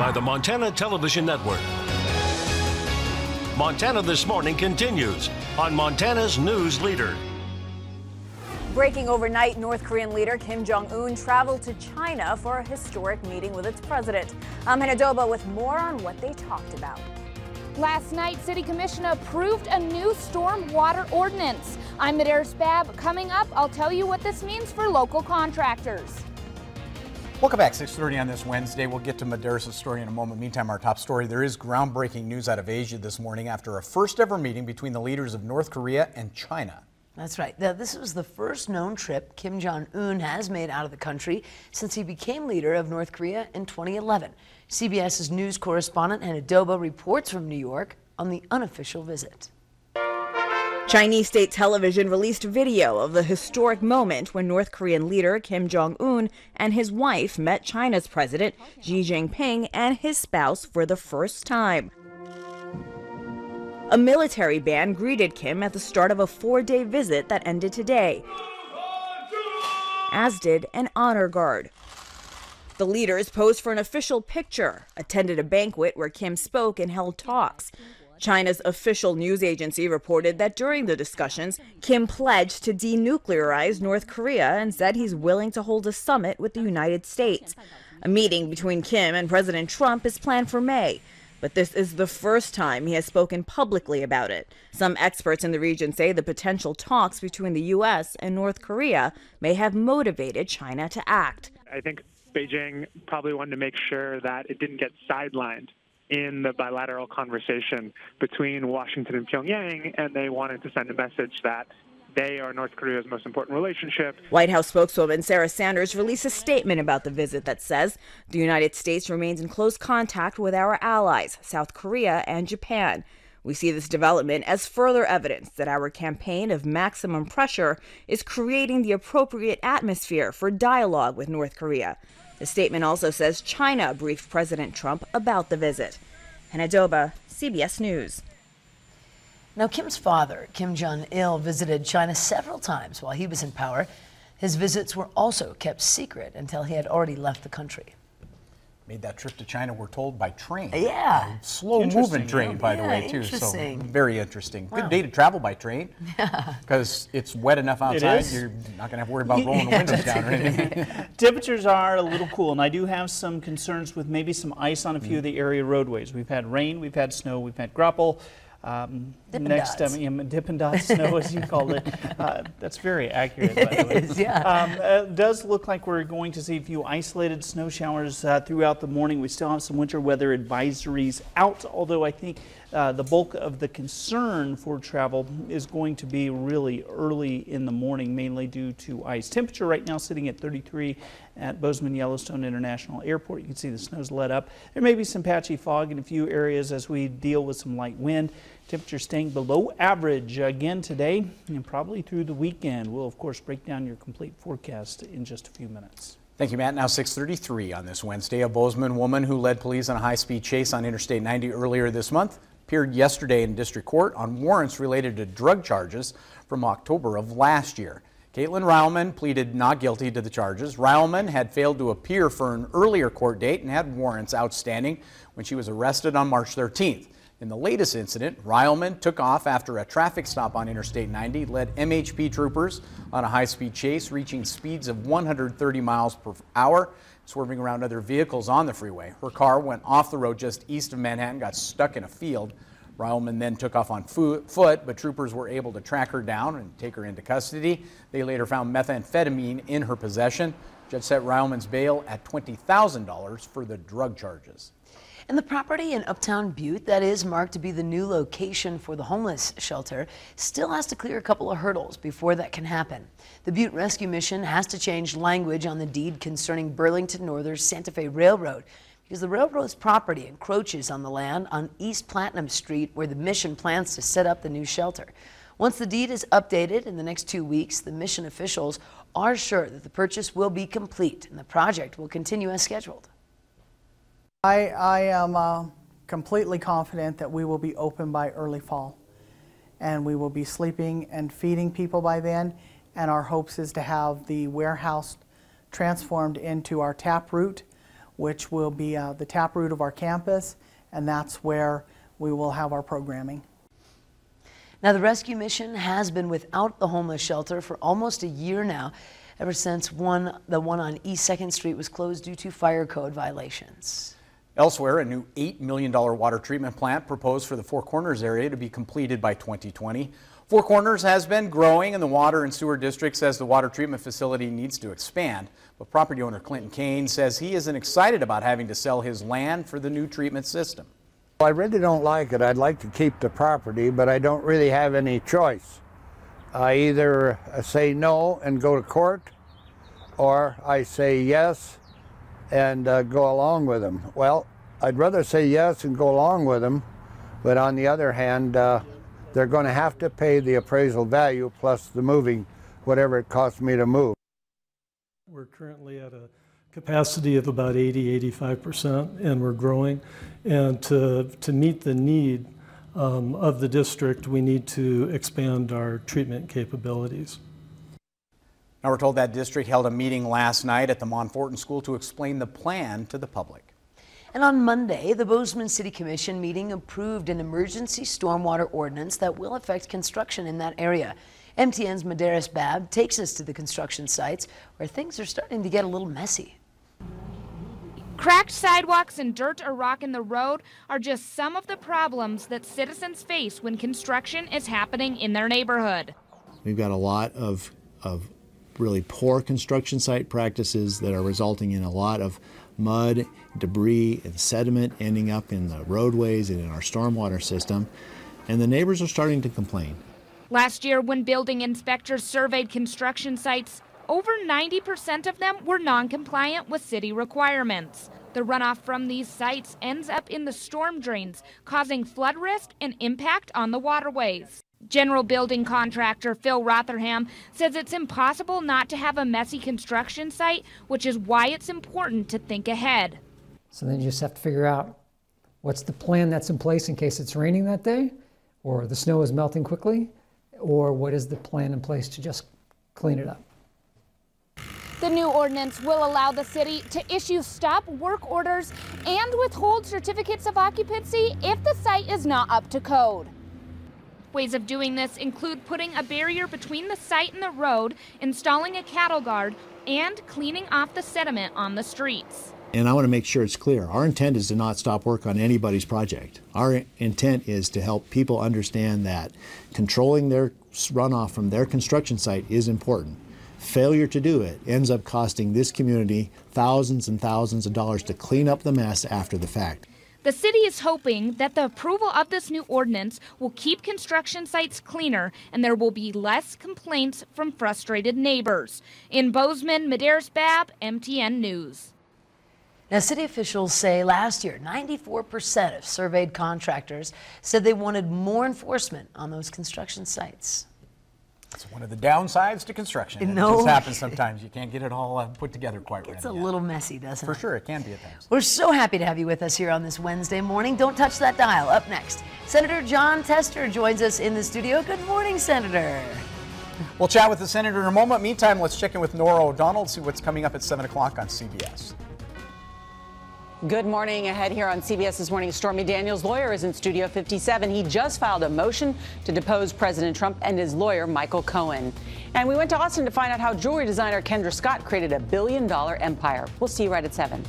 by the Montana Television Network. Montana This Morning continues on Montana's News Leader. Breaking overnight, North Korean leader Kim Jong-un traveled to China for a historic meeting with its president. I'm Hannah Doba with more on what they talked about. Last night, City Commission approved a new stormwater ordinance. I'm Adair Spab. Coming up, I'll tell you what this means for local contractors. Welcome back, 6:30 on this Wednesday. We'll get to Madeira's story in a moment. Meantime, our top story, there is groundbreaking news out of Asia this morning after a first ever meeting between the leaders of North Korea and China. That's right. Now, this was the first known trip Kim Jong-un has made out of the country since he became leader of North Korea in 2011. CBS's news correspondent Hannah Doba reports from New York on the unofficial visit. Chinese state television released video of the historic moment when North Korean leader Kim Jong-un and his wife met China's president Xi Jinping and his spouse for the first time. A military band greeted Kim at the start of a 4-day visit that ended today, as did an honor guard. The leaders posed for an official picture, attended a banquet where Kim spoke and held talks. China's official news agency reported that during the discussions, Kim pledged to denuclearize North Korea and said he's willing to hold a summit with the United States. A meeting between Kim and President Trump is planned for May, but this is the first time he has spoken publicly about it. Some experts in the region say the potential talks between the U.S. and North Korea may have motivated China to act. I think Beijing probably wanted to make sure that it didn't get sidelined in the bilateral conversation between Washington and Pyongyang, and they wanted to send a message that they are North Korea's most important relationship. White House spokeswoman Sarah Sanders released a statement about the visit that says the United States remains in close contact with our allies, South Korea and Japan. We see this development as further evidence that our campaign of maximum pressure is creating the appropriate atmosphere for dialogue with North Korea. The statement also says China briefed President Trump about the visit. Hannah Doba, CBS News. Now, Kim's father, Kim Jong-il, visited China several times while he was in power. His visits were also kept secret until he had already left the country. Made that trip to China, we're told, by train. Yeah. Slow-moving train, by the way, too. Interesting. So very interesting. Wow. Good day to travel by train. Yeah. Because it's wet enough outside, you're not going to have to worry about rolling the windows down or anything. Temperatures are a little cool, and I do have some concerns with maybe some ice on a few of the area roadways. We've had rain, we've had snow, we've had grapple. Dippin' Dot snow, as you called it. That's very accurate, by the way. It is, yeah. It does look like we're going to see a few isolated snow showers throughout the morning. We still have some winter weather advisories out, although I think the bulk of the concern for travel is going to be really early in the morning, mainly due to ice. Temperature right now sitting at 33 at Bozeman Yellowstone International Airport. You can see the snow's let up. There may be some patchy fog in a few areas as we deal with some light wind. Temperature staying below average again today and probably through the weekend. We'll, of course, break down your complete forecast in just a few minutes. Thank you, Matt. Now 6:33 on this Wednesday. A Bozeman woman who led police on a high-speed chase on Interstate 90 earlier this month appeared yesterday in district court on warrants related to drug charges from October of last year. Caitlin Reilman pleaded not guilty to the charges. Reilman had failed to appear for an earlier court date and had warrants outstanding when she was arrested on March 13th. In the latest incident, Reilman took off after a traffic stop on Interstate 90 led MHP troopers on a high-speed chase, reaching speeds of 130 miles per hour, swerving around other vehicles on the freeway. Her car went off the road just east of Manhattan, got stuck in a field. Reilman then took off on foot, but troopers were able to track her down and take her into custody. They later found methamphetamine in her possession. Judge set Reilman's bail at $20,000 for the drug charges. And the property in Uptown Butte that is marked to be the new location for the homeless shelter still has to clear a couple of hurdles before that can happen. The Butte Rescue Mission has to change language on the deed concerning Burlington Northern's Santa Fe Railroad because the railroad's property encroaches on the land on East Platinum Street where the mission plans to set up the new shelter. Once the deed is updated in the next 2 weeks, the mission officials are sure that the purchase will be complete and the project will continue as scheduled. I am completely confident that we will be open by early fall and we will be sleeping and feeding people by then, and our hopes is to have the warehouse transformed into our tap route which will be the taproot of our campus, and that's where we will have our programming. Now, the rescue mission has been without the homeless shelter for almost a year now, ever since the one on East 2nd Street was closed due to fire code violations. Elsewhere, a new $8 million water treatment plant proposed for the Four Corners area to be completed by 2020. Four Corners has been growing, and the Water and Sewer District says the water treatment facility needs to expand. But property owner Clinton Kane says he isn't excited about having to sell his land for the new treatment system. I really don't like it. I'd like to keep the property, but I don't really have any choice. I either say no and go to court, or I say yes and go along with them. Well, I'd rather say yes and go along with them, but on the other hand, they're going to have to pay the appraisal value plus the moving, whatever it costs me to move. We're currently at a capacity of about 80–85%, and we're growing. And to meet the need of the district, we need to expand our treatment capabilities. Now we're told that district held a meeting last night at the Montfortin School to explain the plan to the public. And on Monday, the Bozeman City Commission meeting approved an emergency stormwater ordinance that will affect construction in that area. MTN's Medeiros Babb takes us to the construction sites where things are starting to get a little messy. Cracked sidewalks and dirt or rock in the road are just some of the problems that citizens face when construction is happening in their neighborhood. We've got a lot of really poor construction site practices that are resulting in a lot of mud, debris, and sediment ending up in the roadways and in our stormwater system, and the neighbors are starting to complain. Last year, when building inspectors surveyed construction sites, over 90% of them were non-compliant with city requirements. The runoff from these sites ends up in the storm drains, causing flood risk and impact on the waterways. General building contractor Phil Rotherham says it's impossible not to have a messy construction site, which is why it's important to think ahead. So then you just have to figure out what's the plan that's in place in case it's raining that day, or the snow is melting quickly, or what is the plan in place to just clean it up. The new ordinance will allow the city to issue stop work orders and withhold certificates of occupancy if the site is not up to code. Ways of doing this include putting a barrier between the site and the road, installing a cattle guard, and cleaning off the sediment on the streets. And I want to make sure it's clear. Our intent is to not stop work on anybody's project. Our intent is to help people understand that controlling their runoff from their construction site is important. Failure to do it ends up costing this community thousands and thousands of dollars to clean up the mess after the fact. The city is hoping that the approval of this new ordinance will keep construction sites cleaner and there will be less complaints from frustrated neighbors. In Bozeman, Medeiros Babb, MTN News. Now, city officials say last year, 94% of surveyed contractors said they wanted more enforcement on those construction sites. It's one of the downsides to construction. It just happens sometimes. You can't get it all put together quite right. It's a little messy, doesn't it? For sure, it can be at times. We're so happy to have you with us here on this Wednesday morning. Don't touch that dial. Up next, Senator Jon Tester joins us in the studio. Good morning, Senator. We'll chat with the senator in a moment. Meantime, let's check in with Nora O'Donnell, see what's coming up at 7 o'clock on CBS. Good morning. Ahead here on CBS This Morning, Stormy Daniels' lawyer is in Studio 57. He just filed a motion to depose President Trump and his lawyer, Michael Cohen. And we went to Austin to find out how jewelry designer Kendra Scott created a $1 billion empire. We'll see you right at 7.